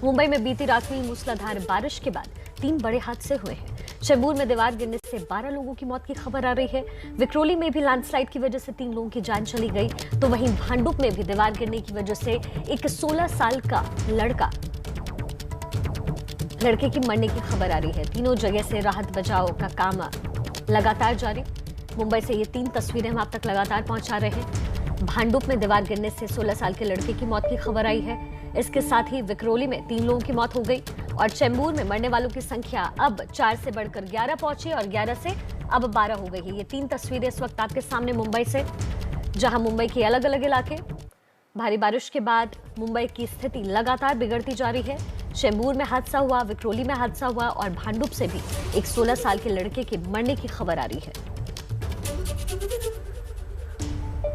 मुंबई में बीती रात हुई मूसलाधार बारिश के बाद 3 बड़े हादसे हुए हैं। चेंबूर में दीवार गिरने से 12 लोगों की मौत की खबर आ रही है। विक्रोली में भी लैंडस्लाइड की वजह से 3 लोगों की जान चली गई, तो वहीं भांडुप में भी दीवार गिरने की वजह से एक 16 साल का लड़के की मरने की खबर आ रही है। तीनों जगह से राहत बचाव का काम लगातार जारी। मुंबई से ये 3 तस्वीरें हम आप तक लगातार पहुंचा रहे हैं। भांडुप में दीवार गिरने से 16 साल के लड़के की मौत की खबर आई है। इसके साथ ही विक्रोली में 3 लोगों की मौत हो गई और चेंबूर में मरने वालों की संख्या अब 4 से बढ़कर 11 पहुंची और 11 से अब 12 हो गई है। ये 3 तस्वीरें इस वक्त आपके सामने मुंबई से, जहां मुंबई के अलग अलग इलाके भारी बारिश के बाद मुंबई की स्थिति लगातार बिगड़ती जा रही है। चेंबूर में हादसा हुआ, विक्रोली में हादसा हुआ और भांडुप से भी एक 16 साल के लड़के के मरने की खबर आ रही है।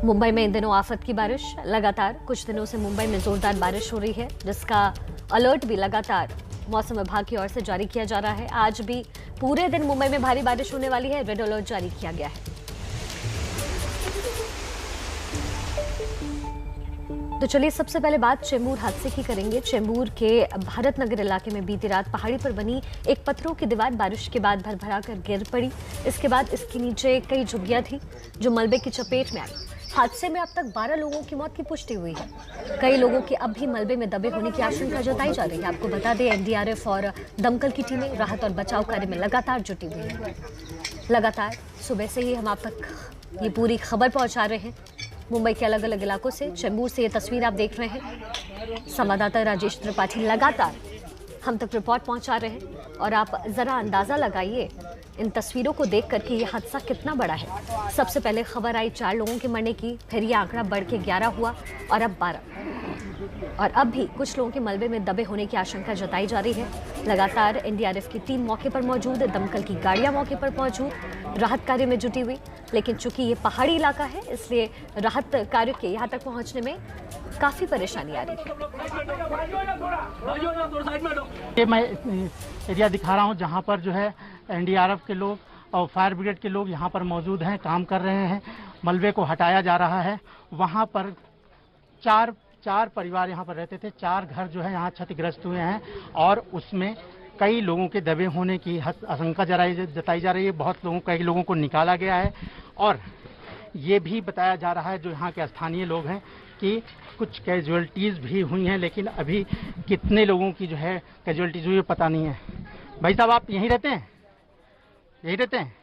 मुंबई में इन दिनों आफत की बारिश लगातार कुछ दिनों से मुंबई में जोरदार बारिश हो रही है, जिसका अलर्ट भी लगातार मौसम विभाग की ओर से जारी किया जा रहा है। आज भी पूरे दिन मुंबई में भारी बारिश होने वाली है, रेड अलर्ट जारी किया गया है। तो चलिए सबसे पहले बात चेंबूर हादसे की करेंगे। चेंबूर के भारत नगर इलाके में बीती रात पहाड़ी पर बनी एक पत्थरों की दीवार बारिश के बाद भरभरा कर गिर पड़ी। इसके बाद इसके नीचे कई झुग्गियां थी जो मलबे की चपेट में आई। हादसे में अब तक 12 लोगों की मौत की पुष्टि हुई है। कई लोगों की अब भी मलबे में दबे होने की आशंका जताई जा रही है। आपको बता दें, एनडीआरएफ और दमकल की टीमें राहत और बचाव कार्य में लगातार जुटी हुई है। लगातार सुबह से ही हम आप तक ये पूरी खबर पहुंचा रहे हैं मुंबई के अलग अलग इलाकों से। चेंबूर से ये तस्वीर आप देख रहे हैं। संवाददाता राजेश त्रिपाठी लगातार हम तक रिपोर्ट पहुंचा रहे हैं और आप जरा अंदाजा लगाइए इन तस्वीरों को देखकर कि ये हादसा कितना बड़ा है। सबसे पहले खबर आई 4 लोगों के मरने की, फिर ये आंकड़ा बढ़ के 11 हुआ और अब 12। और अब भी कुछ लोगों के मलबे में दबे होने की आशंका जताई जा रही है। लगातार एनडीआरएफ की टीम मौके पर मौजूद है, दमकल की गाड़ियां मौके पर मौजूद, राहत कार्य में जुटी हुई। लेकिन चूंकि ये पहाड़ी इलाका है, इसलिए राहत कार्य के यहाँ तक पहुँचने में काफ़ी परेशानी आ रही है। ये मैं एरिया दिखा रहा हूँ जहाँ पर जो है एनडीआरएफ के लोग और फायर ब्रिगेड के लोग यहाँ पर मौजूद हैं, काम कर रहे हैं। मलबे को हटाया जा रहा है। वहाँ पर चार परिवार यहाँ पर रहते थे। 4 घर जो है यहाँ क्षतिग्रस्त हुए हैं और उसमें कई लोगों के दबे होने की आशंका जताई जा रही है। कई लोगों को निकाला गया है और ये भी बताया जा रहा है जो यहाँ के स्थानीय लोग हैं कि कुछ कैजुअलिटीज़ भी हुई हैं, लेकिन अभी कितने लोगों की जो है कैजुअलिटीज़ हुई है पता नहीं है। भाई साहब, आप यहीं रहते हैं? यहीं रहते हैं?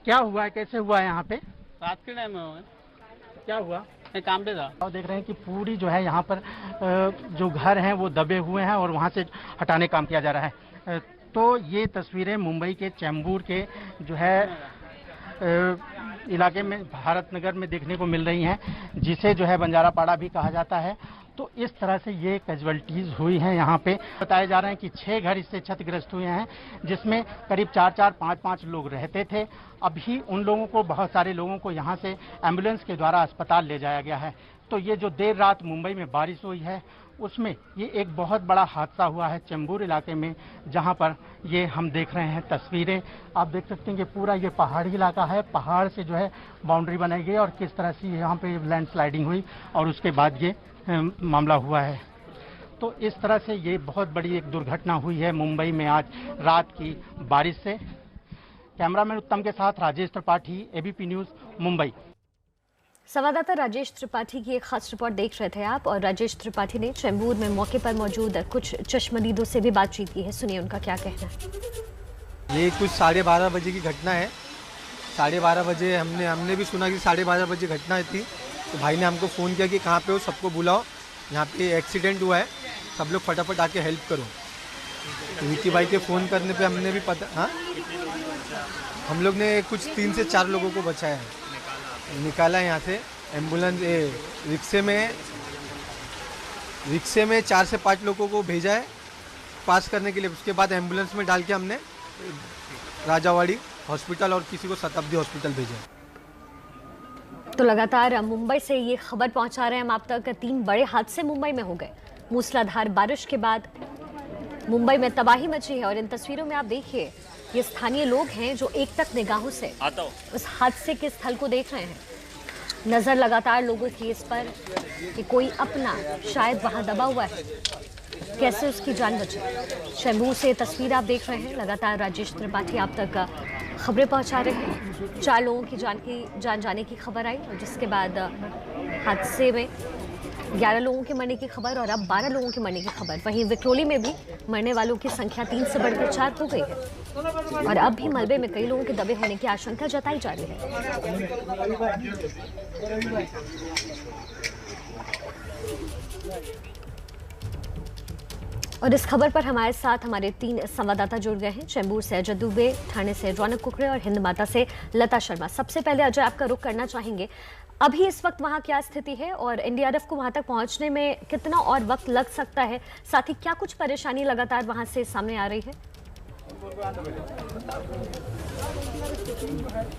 क्या हुआ है, कैसे हुआ है यहाँ पे? रात के टाइम में क्या हुआ? मैं काम पे था। और देख रहे हैं कि पूरी जो है यहाँ पर जो घर हैं वो दबे हुए हैं और वहाँ से हटाने काम किया जा रहा है। तो ये तस्वीरें मुंबई के चेंबूर के जो है इलाके में भारत नगर में देखने को मिल रही हैं, जिसे जो है बंजारापाड़ा भी कहा जाता है। तो इस तरह से ये कैजुअलिटीज़ हुई हैं। यहाँ पे बताए जा रहे हैं कि 6 घर इससे क्षतिग्रस्त हुए हैं, जिसमें करीब 4-4, 5-5 लोग रहते थे। अभी उन लोगों को, बहुत सारे लोगों को यहाँ से एम्बुलेंस के द्वारा अस्पताल ले जाया गया है। तो ये जो देर रात मुंबई में बारिश हुई है, उसमें ये एक बहुत बड़ा हादसा हुआ है चेंबूर इलाके में, जहाँ पर ये हम देख रहे हैं तस्वीरें। आप देख सकते हैं कि पूरा ये पहाड़ी इलाका है। पहाड़ से जो है बाउंड्री बनाई गई और किस तरह से यहाँ पे लैंडस्लाइडिंग हुई और उसके बाद ये मामला हुआ है। तो इस तरह से ये बहुत बड़ी एक दुर्घटना हुई है मुंबई में आज रात की बारिश से। कैमरामैन उत्तम के साथ राजेश त्रिपाठी, एबीपी न्यूज़, मुंबई। संवाददाता राजेश त्रिपाठी की एक खास रिपोर्ट देख रहे थे आप, और राजेश त्रिपाठी ने चेंबूर में मौके पर मौजूद कुछ चश्मदीदों से भी बातचीत की है। सुनिए उनका क्या कहना है। ये कुछ 12:30 बजे की घटना है। 12:30 बजे हमने भी सुना कि 12:30 बजे घटना थी। तो भाई ने हमको फ़ोन किया कि कहाँ पे हो, सबको बुलाओ, यहाँ पे एक्सीडेंट हुआ है, सब लोग फटाफट आके हेल्प करो। तो विकी भाई के फ़ोन करने पे हमने भी हम लोग ने कुछ 3 से 4 लोगों को बचाया है, निकाला है यहाँ से। एम्बुलेंस रिक्शे में 4 से 5 लोगों को भेजा है पास करने के लिए। उसके बाद एम्बुलेंस में डाल के हमने राजावाड़ी हॉस्पिटल और किसी को शताब्दी हॉस्पिटल भेजा है। तो लगातार मुंबई से ये खबर पहुंचा रहे हैं हम आप तक। 3 बड़े हादसे मुंबई में हो गए। मूसलाधार बारिश के बाद मुंबई में तबाही मची है और इन तस्वीरों में आप देखिए, ये स्थानीय लोग हैं जो एकटक निगाहों से उस हादसे के स्थल को देख रहे हैं। नजर लगातार लोगों की इस पर कि कोई अपना शायद वहां दबा हुआ है। कैसे उसकी जान बची। चेंबूर से तस्वीर आप देख रहे हैं, लगातार राजेश त्रिपाठी आप तक खबरें पहुंचा रहे हैं। 4 लोगों की जान जाने की खबर आई और जिसके बाद हादसे में 11 लोगों के मरने की खबर और अब 12 लोगों के मरने की खबर। वहीं विक्रोली में भी मरने वालों की संख्या 3 से बढ़कर 4 हो गई है और अब भी मलबे में कई लोगों के दबे होने की आशंका जताई जा रही है। और इस खबर पर हमारे साथ हमारे 3 संवाददाता जुड़ गए हैं। चेंबूर से अजय दुबे, ठाणे से रौनक कुकरे और हिंद माता से लता शर्मा। सबसे पहले अजय, आपका रुख करना चाहेंगे, अभी इस वक्त वहां क्या स्थिति है और एनडीआरएफ को वहां तक पहुंचने में कितना और वक्त लग सकता है, साथ ही क्या कुछ परेशानी लगातार वहां से सामने आ रही है?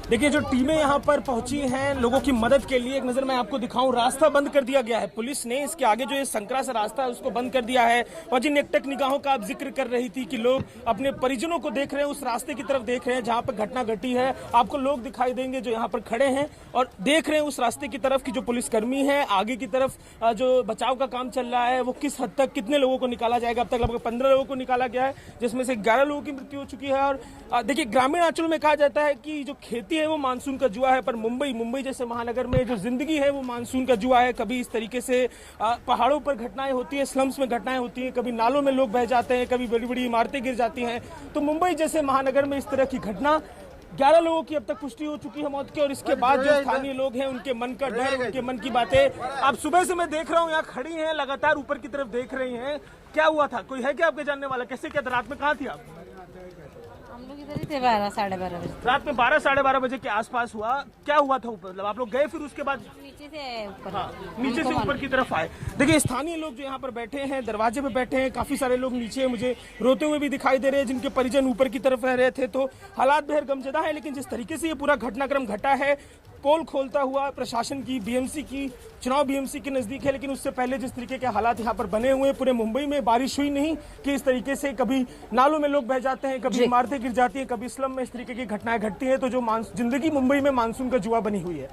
देखिए, जो टीमें यहाँ पर पहुंची हैं लोगों की मदद के लिए, एक नजर मैं आपको दिखाऊं, रास्ता बंद कर दिया गया है। पुलिस ने इसके आगे जो ये संकरा सा रास्ता है उसको बंद कर दिया है। और जिन एकटक निगाहों का आप जिक्र कर रही थी कि लोग अपने परिजनों को देख रहे हैं, उस रास्ते की तरफ देख रहे हैं जहां पर घटना घटी है। आपको लोग दिखाई देंगे जो यहाँ पर खड़े हैं और देख रहे हैं उस रास्ते की तरफ की जो पुलिसकर्मी है। आगे की तरफ जो बचाव का काम चल रहा है वो किस हद तक, कितने लोगों को निकाला जाएगा। अब तक लगभग 15 लोगों को निकाला गया है, जिसमें से 11 लोगों की मृत्यु हो चुकी है। और देखिए, ग्रामीण अंचलों में कहा जाता है कि जो खेती है वो मानसून का जुआ है, पर मुंबई जैसे महानगर में जो जिंदगी है वो मानसून का जुआ है। कभी इस तरीके से पहाड़ों पर घटनाएं होती है, स्लम्स में घटनाएं होती हैं, कभी नालों में लोग बह जाते हैं, कभी बड़ी बड़ी इमारतें गिर जाती हैं। तो मुंबई जैसे महानगर में इस तरह की घटना, 11 लोगों की अब तक पुष्टि हो चुकी है मौत की। और इसके बाद जो स्थानीय लोग हैं उनके मन का डर, उनके मन की बातें, अब सुबह से मैं देख रहा हूँ यहाँ खड़ी हैं, लगातार ऊपर की तरफ देख रही हैं। क्या हुआ था, कोई है क्या आपके जानने वाला? कैसे क्या रात में कहाँ थी आप? हम लोग इधर ही थे 12 साढ़े 12 बजे। रात में 12 साढ़े 12 बजे के आसपास हुआ। क्या हुआ था ऊपर, मतलब आप लोग गए फिर उसके बाद? नीचे से ऊपर। हाँ, नीचे से ऊपर की तरफ आए। देखिए, स्थानीय लोग जो यहाँ पर बैठे हैं, दरवाजे पे बैठे हैं, काफी सारे लोग नीचे मुझे रोते हुए भी दिखाई दे रहे हैं, जिनके परिजन ऊपर की तरफ रह रहे थे। तो हालात बेहद गमजदा है, लेकिन जिस तरीके से ये पूरा घटनाक्रम घटा है, पोल खोलता हुआ प्रशासन की, बीएमसी की, चुनाव बीएमसी के नजदीक है, लेकिन उससे पहले जिस तरीके के हालात यहाँ पर बने हुए हैं, पूरे मुंबई में बारिश हुई नहीं कि इस तरीके से कभी नालों में लोग बह जाते हैं, कभी इमारतें गिर जाती हैं, कभी स्लम में इस तरीके की घटनाएं घटती हैं। तो जो जिंदगी मुंबई में मानसून का जुआ बनी हुई है।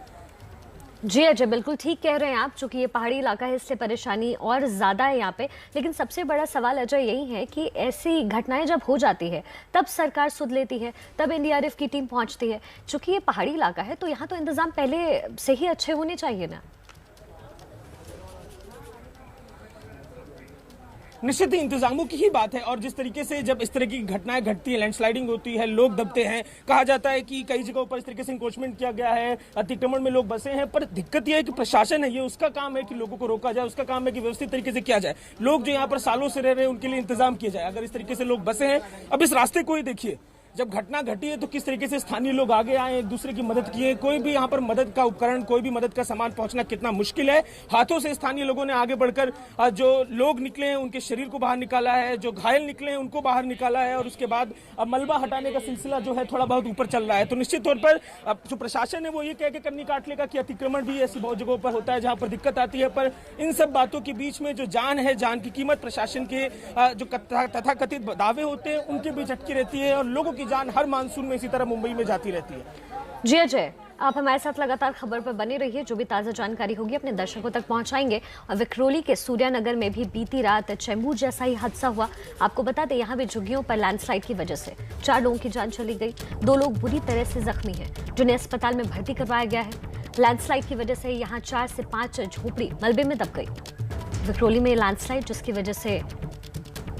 जी अजय, बिल्कुल ठीक कह रहे हैं आप। चूंकि ये पहाड़ी इलाका है, इससे परेशानी और ज्यादा है यहाँ पे। लेकिन सबसे बड़ा सवाल अजय यही है कि ऐसी घटनाएं जब हो जाती है तब सरकार सुध लेती है, तब एनडीआरएफ की टीम पहुंचती है। चूंकि ये पहाड़ी इलाका है तो यहाँ तो इंतजाम पहले से ही अच्छे होने चाहिए ना। निश्चित ही इंतजामों की ही बात है। और जिस तरीके से जब इस तरह की घटनाएं घटती है, लैंडस्लाइडिंग होती है, लोग दबते हैं, कहा जाता है कि कई जगहों पर इस तरीके से इंक्रोचमेंट किया गया है, अतिक्रमण में लोग बसे हैं। पर दिक्कत यह है कि प्रशासन है, ये उसका काम है कि लोगों को रोका जाए, उसका काम है कि व्यवस्थित तरीके से किया जाए। लोग जो यहाँ पर सालों से रह रहे हैं उनके लिए इंतजाम किया जाए। अगर इस तरीके से लोग बसे हैं, अब इस रास्ते को ही देखिए, जब घटना घटी है तो किस तरीके से स्थानीय लोग आगे आए, एक दूसरे की मदद किए। कोई भी यहाँ पर मदद का उपकरण, कोई भी मदद का सामान पहुंचना कितना मुश्किल है। हाथों से स्थानीय लोगों ने आगे बढ़कर जो लोग निकले हैं उनके शरीर को बाहर निकाला है, जो घायल निकले हैं उनको बाहर निकाला है। और उसके बाद अब मलबा हटाने का सिलसिला जो है थोड़ा बहुत ऊपर चल रहा है। तो निश्चित तौर पर अब जो प्रशासन है वो ये कह के करनी काट लेगा कि अतिक्रमण भी ऐसी बहुत जगहों पर होता है जहां पर दिक्कत आती है। पर इन सब बातों के बीच में जो जान है, जान की कीमत प्रशासन के जो तथाकथित दावे होते हैं उनके बीच अटकी रहती है। और लोगों की जान हर मानसून में इसी तरह मुंबई में जाती रहती है। जी अजय, आप हमारे साथ लगातार खबर पर बने रहिए। जो भी ताज़ा जानकारी होगी अपने दर्शकों तक पहुंचाएंगे। और विक्रोली के सूर्यानगर में भी बीती रात चेंबूर जैसा ही हादसा हुआ। आपको बता दें, यहाँ भी झुग्गियों पर लैंडस्लाइड की वजह से 4 लोगों की जान चली गई। 2 लोग बुरी तरह से जख्मी हैं, जिन्हें अस्पताल में भर्ती करवाया गया है। लैंडस्लाइड की वजह से यहाँ 4 से 5 झोपड़ी मलबे में दब गई। विक्रोली में लैंडस्लाइड, जिसकी वजह से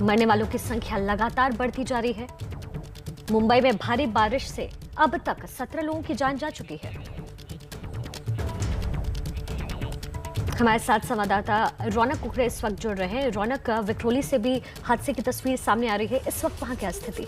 मरने वालों की संख्या लगातार बढ़ती जा रही है। मुंबई में भारी बारिश से अब तक 17 लोगों की जान जा चुकी है। हमारे साथ संवाददाता रौनक कुकरे इस वक्त जुड़ रहे हैं। रौनक, विक्रोली से भी हादसे की तस्वीर सामने आ रही है, इस वक्त वहां क्या स्थिति?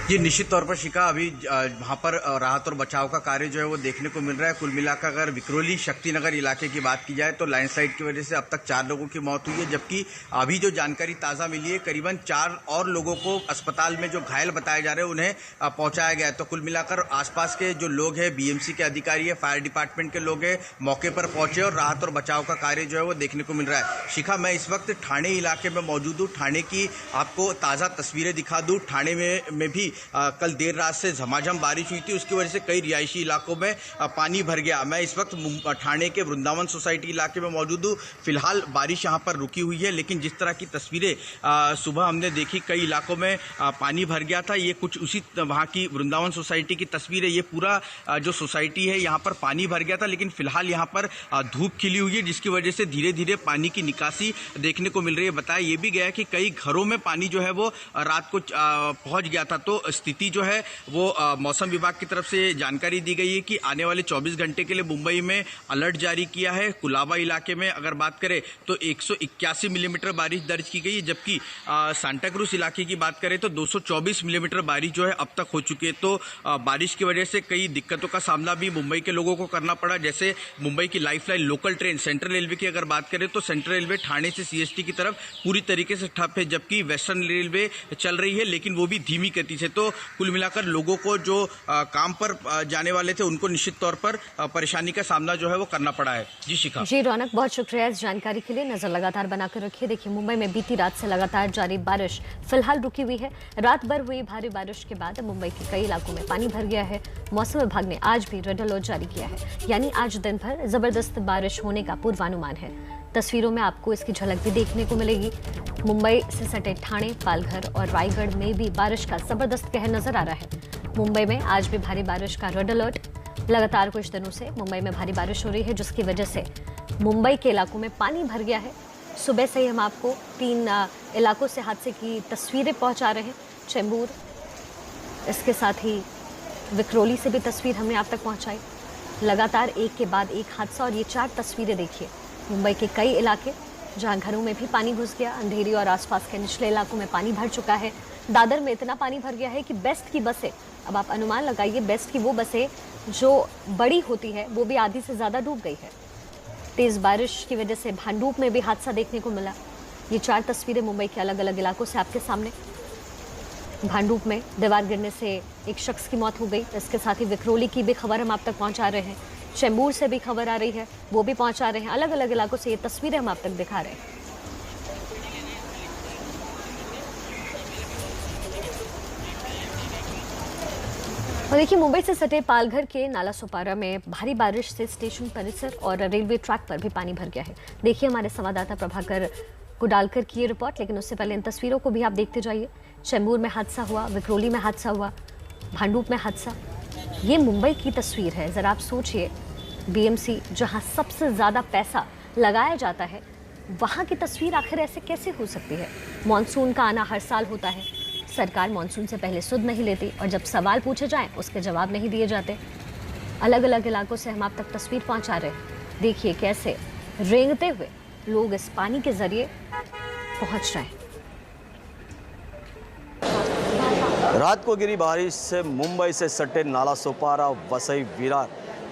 जी, निश्चित तौर पर शिखा, अभी वहाँ पर राहत और बचाव का कार्य जो है वो देखने को मिल रहा है। कुल मिलाकर अगर विक्रोली शक्तिनगर इलाके की बात की जाए तो लैंडस्लाइड की वजह से अब तक 4 लोगों की मौत हुई है, जबकि अभी जो जानकारी ताज़ा मिली है करीबन 4 और लोगों को अस्पताल में जो घायल बताए जा रहे हैं उन्हें पहुंचाया गया है। तो कुल मिलाकर आसपास के जो लोग हैं, बीएमसी के अधिकारी है, फायर डिपार्टमेंट के लोग हैं, मौके पर पहुंचे और राहत और बचाव का कार्य जो है वो देखने को मिल रहा है। शिखा, मैं इस वक्त ठाणे इलाके में मौजूद हूँ। ठाणे की आपको ताज़ा तस्वीरें दिखा दूँ। ठाणे में भी कल देर रात से झमाझम बारिश हुई थी, उसकी वजह से कई रिहायशी इलाकों में पानी भर गया। मैं इस वक्त ठाणे के वृंदावन सोसाइटी इलाके में मौजूद हूँ। फिलहाल बारिश यहाँ पर रुकी हुई है, लेकिन जिस तरह की तस्वीरें सुबह हमने देखी, कई इलाकों में पानी भर गया था। ये कुछ उसी वहाँ की वृंदावन सोसाइटी की तस्वीर है। ये पूरा जो सोसाइटी है यहाँ पर पानी भर गया था, लेकिन फिलहाल यहाँ पर धूप खिली हुई है, जिसकी वजह से धीरे धीरे पानी की निकासी देखने को मिल रही है। बताया ये भी गया कि कई घरों में पानी जो है वो रात को पहुंच गया था। तो स्थिति जो है वो मौसम विभाग की तरफ से जानकारी दी गई है कि आने वाले 24 घंटे के लिए मुंबई में अलर्ट जारी किया है। कुलाबा इलाके में अगर बात करें तो 181 मिलीमीटर बारिश दर्ज की गई है, जबकि सांता क्रूज इलाके की बात करें तो 224 मिलीमीटर बारिश जो है अब तक हो चुकी है। तो बारिश की वजह से कई दिक्कतों का सामना भी मुंबई के लोगों को करना पड़ा। जैसे मुंबई की lifeline local train central railway की अगर बात करें तो सेंट्रल रेलवे ठाणे से सीएसटी की तरफ पूरी तरीके से ठप है, जबकि वेस्टर्न रेलवे चल रही है, लेकिन वो भी धीमी गति से। तो कुल मिलाकर लोगों को जो काम पर जाने वाले थे उनको निश्चित तौर पर परेशानी का सामना जो है वो करना पड़ा है। जी शिखा। जी रौनक, बहुत शुक्रिया इस जानकारी के लिए। नजर लगातार बनाकर रखिए। देखिए, मुंबई में बीती रात से लगातार जारी बारिश फिलहाल रुकी हुई है। रात भर हुई भारी बारिश के बाद मुंबई के कई इलाकों में पानी भर गया है। मौसम विभाग ने आज भी रेड अलर्ट जारी किया है, यानी आज दिन भर जबरदस्त बारिश होने का पूर्वानुमान है। तस्वीरों में आपको इसकी झलक भी देखने को मिलेगी। मुंबई से सटे ठाणे, पालघर और रायगढ़ में भी बारिश का जबरदस्त कहर नजर आ रहा है। मुंबई में आज भी भारी बारिश का रेड अलर्ट। लगातार कुछ दिनों से मुंबई में भारी बारिश हो रही है, जिसकी वजह से मुंबई के इलाकों में पानी भर गया है। सुबह से ही हम आपको 3 इलाकों से हादसे की तस्वीरें पहुंचा रहे हैं। चेंबूर, इसके साथ ही विक्रोली से भी तस्वीर हमने आप तक पहुंचाई। लगातार एक के बाद एक हादसा, और ये 4 तस्वीरें देखिए। मुंबई के कई इलाके जहां घरों में भी पानी घुस गया, अंधेरी और आसपास के निचले इलाकों में पानी भर चुका है। दादर में इतना पानी भर गया है कि बेस्ट की बसें, अब आप अनुमान लगाइए, बेस्ट की वो बसें जो बड़ी होती है वो भी आधी से ज़्यादा डूब गई है। तेज़ बारिश की वजह से भांडुप में भी हादसा देखने को मिला। ये 4 तस्वीरें मुंबई के अलग अलग इलाकों से आपके सामने। भांडुप में दीवार गिरने से एक शख्स की मौत हो गई। इसके साथ ही विक्रोली की भी खबर हम आप तक पहुंचा रहे हैं। चेंबूर से भी खबर आ रही है, वो भी पहुंचा रहे हैं। अलग अलग इलाकों से ये तस्वीरें हम आप तक दिखा रहे हैं। और देखिए, मुंबई से सटे पालघर के नाला सोपारा में भारी बारिश से स्टेशन परिसर और रेलवे ट्रैक पर भी पानी भर गया है। देखिए हमारे संवाददाता प्रभाकर कुडालकर की ये रिपोर्ट, लेकिन उससे पहले इन तस्वीरों को भी आप देखते जाइए। चेंबूर में हादसा हुआ, विक्रोली में हादसा हुआ, भांडुप में हादसा। ये मुंबई की तस्वीर है। ज़रा आप सोचिए, बीएमसी जहां सबसे ज़्यादा पैसा लगाया जाता है, वहां की तस्वीर आखिर ऐसे कैसे हो सकती है? मॉनसून का आना हर साल होता है, सरकार मॉनसून से पहले सुध नहीं लेती, और जब सवाल पूछे जाएं उसके जवाब नहीं दिए जाते। अलग अलग इलाकों से हम आप तक तस्वीर पहुंचा रहे हैं। देखिए कैसे रेंगते हुए लोग इस पानी के जरिए पहुंच रहे हैं। रात को गिरी बारिश से मुंबई से सटे नाला सोपारा, वसई, विरार,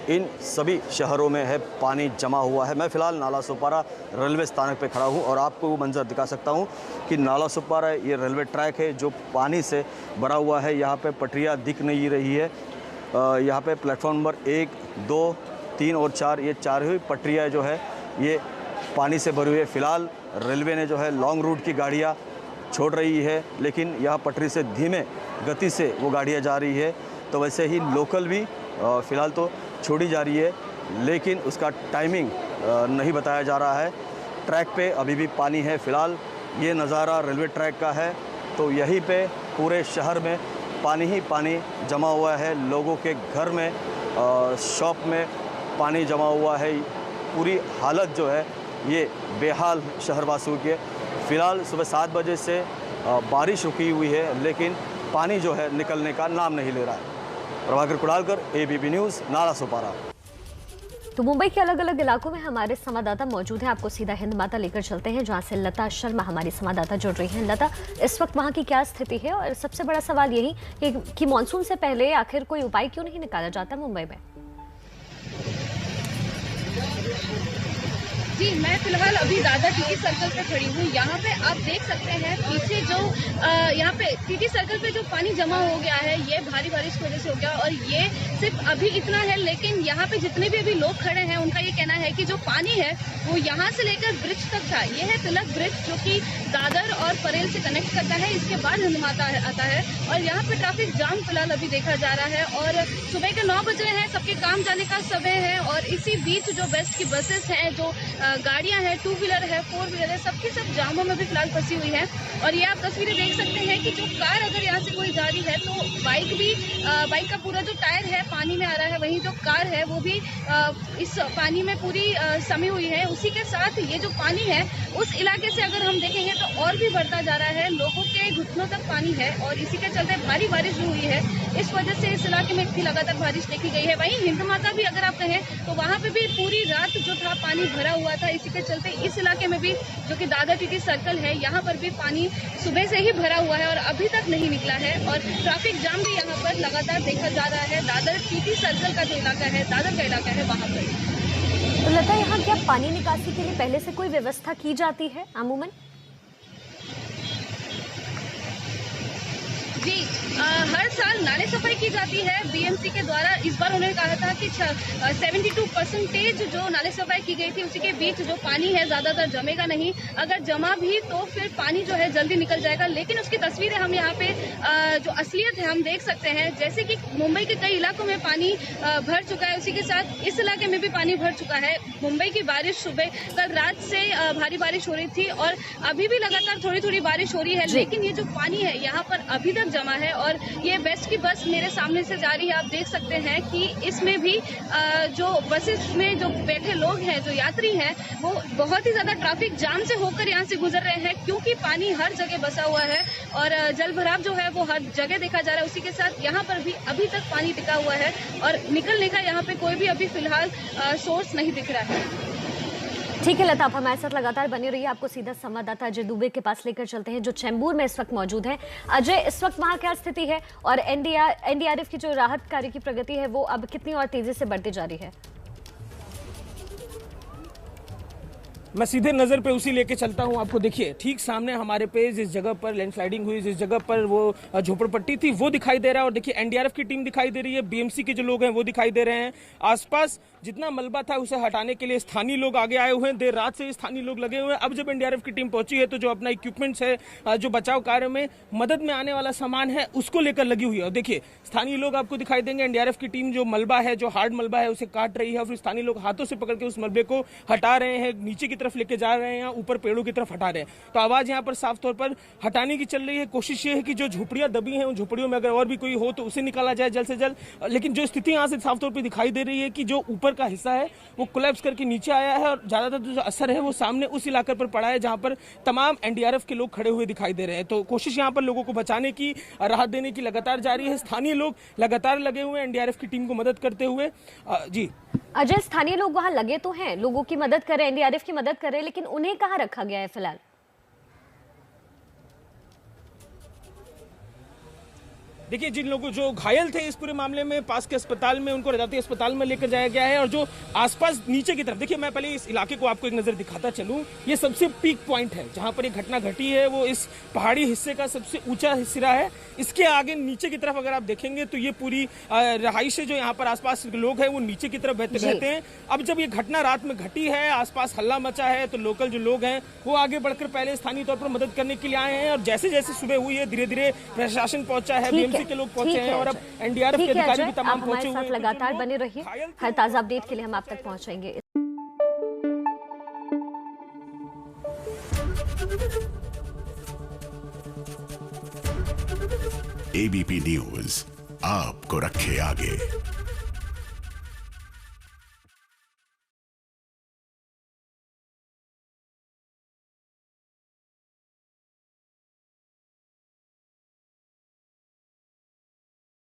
इन सभी शहरों में है पानी जमा हुआ है। मैं फ़िलहाल नाला सोपारा रेलवे स्थानक पे खड़ा हूँ और आपको वो मंजर दिखा सकता हूँ कि नाला सोपारा ये रेलवे ट्रैक है जो पानी से भरा हुआ है। यहाँ पे पटरियाँ दिख नहीं रही है। यहाँ पे प्लेटफॉर्म नंबर 1, 2, 3 और 4, ये 4 ही पटरियाँ जो है ये पानी से भरी हुई है। फ़िलहाल रेलवे ने जो है लॉन्ग रूट की गाड़ियाँ छोड़ रही है, लेकिन यहाँ पटरी से धीमे गति से वो गाड़ियाँ जा रही है। तो वैसे ही लोकल भी फ़िलहाल तो छोड़ी जा रही है, लेकिन उसका टाइमिंग नहीं बताया जा रहा है। ट्रैक पे अभी भी पानी है। फ़िलहाल ये नज़ारा रेलवे ट्रैक का है, तो यहीं पे पूरे शहर में पानी ही पानी जमा हुआ है। लोगों के घर में, शॉप में पानी जमा हुआ है। पूरी हालत जो है ये बेहाल शहरवासियों की। फ़िलहाल सुबह 7 बजे से बारिश रुकी हुई है, लेकिन पानी जो है निकलने का नाम नहीं ले रहा है। Prabhakar Kudalkar, ABP news, Nala Sopara. तो मुंबई के अलग अलग इलाकों में हमारे संवाददाता मौजूद हैं। आपको सीधा हिंद माता लेकर चलते हैं, जहां से लता शर्मा हमारी संवाददाता जुड़ रही हैं। लता, इस वक्त वहां की क्या स्थिति है, और सबसे बड़ा सवाल यही कि मानसून से पहले आखिर कोई उपाय क्यों नहीं निकाला जाता मुंबई में? जी, मैं फिलहाल अभी दादर टीटी सर्कल पे खड़ी हूँ। यहाँ पे आप देख सकते हैं पीछे जो यहाँ पे टीटी सर्कल पे जो पानी जमा हो गया है, ये भारी बारिश की वजह से हो गया और ये सिर्फ अभी इतना है, लेकिन यहाँ पे जितने भी अभी लोग खड़े हैं उनका ये कहना है कि जो पानी है वो यहाँ से लेकर ब्रिज तक था। ये है तिलक ब्रिज जो कि दादर और परेल से कनेक्ट करता है, इसके बाद हिंदमाता आता है और यहाँ पे ट्रैफिक जाम फिलहाल अभी देखा जा रहा है और सुबह के 9 बज रहे हैं, सबके काम जाने का समय है और इसी बीच जो बेस्ट की बसेस हैं, जो गाड़ियां हैं, 2 व्हीलर है, 4 व्हीलर है, सबकी सब जामों में भी फिलहाल फंसी हुई है। और ये आप तस्वीरें देख सकते हैं कि जो कार अगर यहाँ से कोई जा रही है तो बाइक का पूरा जो टायर है पानी में आ रहा है, वहीं जो कार है वो भी इस पानी में पूरी समी हुई है। उसी के साथ ये जो पानी है उस इलाके से अगर हम देखेंगे तो और भी बढ़ता जा रहा है, लोगों के घुटनों तक पानी है और इसी के चलते भारी बारिश भी हुई है। इस वजह से इस इलाके में इतनी लगातार बारिश देखी गई है। वहीं हिंदमाता भी अगर आप कहें तो वहाँ पे भी पूरी रात जो था पानी भरा हुआ था, इसी के चलते इस इलाके में भी जो कि दादर टीटी सर्कल है, यहाँ पर भी पानी सुबह से ही भरा हुआ है और अभी तक नहीं निकला है और ट्रैफिक जाम भी यहाँ पर लगातार देखा जा रहा है। दादर टीटी सर्कल का जो इलाका है, दादर का इलाका है, वहाँ पर। तो लता, यहाँ क्या पानी निकासी के लिए पहले से कोई व्यवस्था की जाती है अमूमन? जी, हर साल नाले सफाई की जाती है बीएमसी के द्वारा। इस बार उन्होंने कहा था कि 72% जो नाले सफाई की गई थी उसी के बीच जो पानी है ज्यादातर जमेगा नहीं, अगर जमा भी तो फिर पानी जो है जल्दी निकल जाएगा। लेकिन उसकी तस्वीरें हम यहाँ पे जो असलियत है हम देख सकते हैं, जैसे कि मुंबई के कई इलाकों में पानी भर चुका है, उसी के साथ इस इलाके में भी पानी भर चुका है। मुंबई की बारिश सुबह कल रात से भारी बारिश हो रही थी और अभी भी लगातार थोड़ी थोड़ी बारिश हो रही है, लेकिन ये जो पानी है यहाँ पर अभी तक जमा है और ये बेस्ट की बस मेरे सामने से जा रही है। आप देख सकते हैं कि इसमें भी जो बसेस में जो बैठे लोग हैं, जो यात्री हैं, वो बहुत ही ज्यादा ट्रैफिक जाम से होकर यहाँ से गुजर रहे हैं क्योंकि पानी हर जगह बसा हुआ है और जल भराव जो है वो हर जगह देखा जा रहा है। उसी के साथ यहाँ पर भी अभी तक पानी टिका हुआ है और निकलने का यहाँ पे कोई भी अभी फिलहाल सोर्स नहीं दिख रहा है। ठीक है लता, आप हमारे साथ लगातार बने रहिए। आपको सीधा संवाददाता अजय दुबे के पास लेकर चलते हैं जो चेंबूर में इस वक्त मौजूद हैं। अजय, इस वक्त वहां क्या स्थिति है और एनडीआरएफ की जो राहत कार्य की प्रगति है वो अब कितनी और तेजी से बढ़ती जा रही है? मैं सीधे नजर पे उसी लेके चलता हूं आपको। देखिए, ठीक सामने हमारे पे जिस जगह पर लैंडस्लाइडिंग हुई, जिस जगह पर वो झोपड़पट्टी थी, वो दिखाई दे रहा है और देखिए एनडीआरएफ की टीम दिखाई दे रही है, बीएमसी के जो लोग हैं वो दिखाई दे रहे हैं। आसपास जितना मलबा था उसे हटाने के लिए स्थानीय लोग आगे आए हुए हैं, देर रात से स्थानीय लोग लगे हुए हैं। अब जब एनडीआरएफ की टीम पहुंची है तो जो अपना इक्विपमेंट्स है, जो बचाव कार्य में मदद में आने वाला सामान है, उसको लेकर लगी हुई है। और देखिए स्थानीय लोग आपको दिखाई देंगे, एनडीआरएफ की टीम जो मलबा है, जो हार्ड मलबा है, उसे काट रही है और फिर स्थानीय लोग हाथों से पकड़ के उस मलबे को हटा रहे हैं, नीचे की तरफ लेके जा रहे हैं, ऊपर पेड़ों की तरफ हटा रहे हैं। तो आवाज यहाँ पर साफ तौर पर हटाने की चल रही है। कोशिश ये है कि जो झोपड़ियां दबी हैं उन झोपड़ियों में अगर और भी कोई हो तो उसे निकाला जाए जल्द से जल्द। लेकिन जो स्थिति यहाँ से साफ तौर पर दिखाई दे रही है कि जो ऊपर का हिस्सा है वो कोलैप्स करके नीचे आया है और ज्यादातर जो असर है वो सामने उस इलाके पर पड़ा है जहां पर तमाम एनडीआरएफ के लोग खड़े हुए दिखाई दे रहे हैं। तो कोशिश यहाँ पर लोगों को बचाने की, राहत देने की लगातार जारी है। स्थानीय लोग लगातार लगे हुए हैं एनडीआरएफ की टीम को मदद करते हुए। जी अजय, स्थानीय लोग वहां लगे तो हैं, लोगों की मदद कर रहे हैं, एनडीआरएफ की मदद कर रहे हैं, लेकिन उन्हें कहां रखा गया है फिलहाल? देखिए, जिन लोगों जो घायल थे इस पूरे मामले में पास के अस्पताल में, उनको रजाती अस्पताल में लेकर जाया गया है। और जो आसपास नीचे की तरफ, देखिए मैं पहले इस इलाके को आपको एक नजर दिखाता चलूं। ये सबसे पीक पॉइंट है जहां पर ये घटना घटी है, वो इस पहाड़ी हिस्से का सबसे ऊंचा सिरा है। इसके आगे नीचे की तरफ अगर आप देखेंगे तो ये पूरी रहाइश जो यहाँ पर आसपास लोग हैं वो नीचे की तरफ रहते हैं। अब जब ये घटना रात में घटी है, आसपास हल्ला मचा है, तो लोकल जो लोग हैं वो आगे बढ़कर पहले स्थानीय तौर पर मदद करने के लिए आए हैं और जैसे जैसे सुबह हुई है धीरे धीरे प्रशासन पहुंचा है, बीएमसी के लोग पहुंचे हैं और अब एनडीआरएफ के अधिकारी भी तमाम पहुंचे हुए हैं। लगातार बने रहिए, हर ताजा अपडेट के लिए हम आप तक पहुंचाएंगे। एबीपी न्यूज आपको रखे आगे।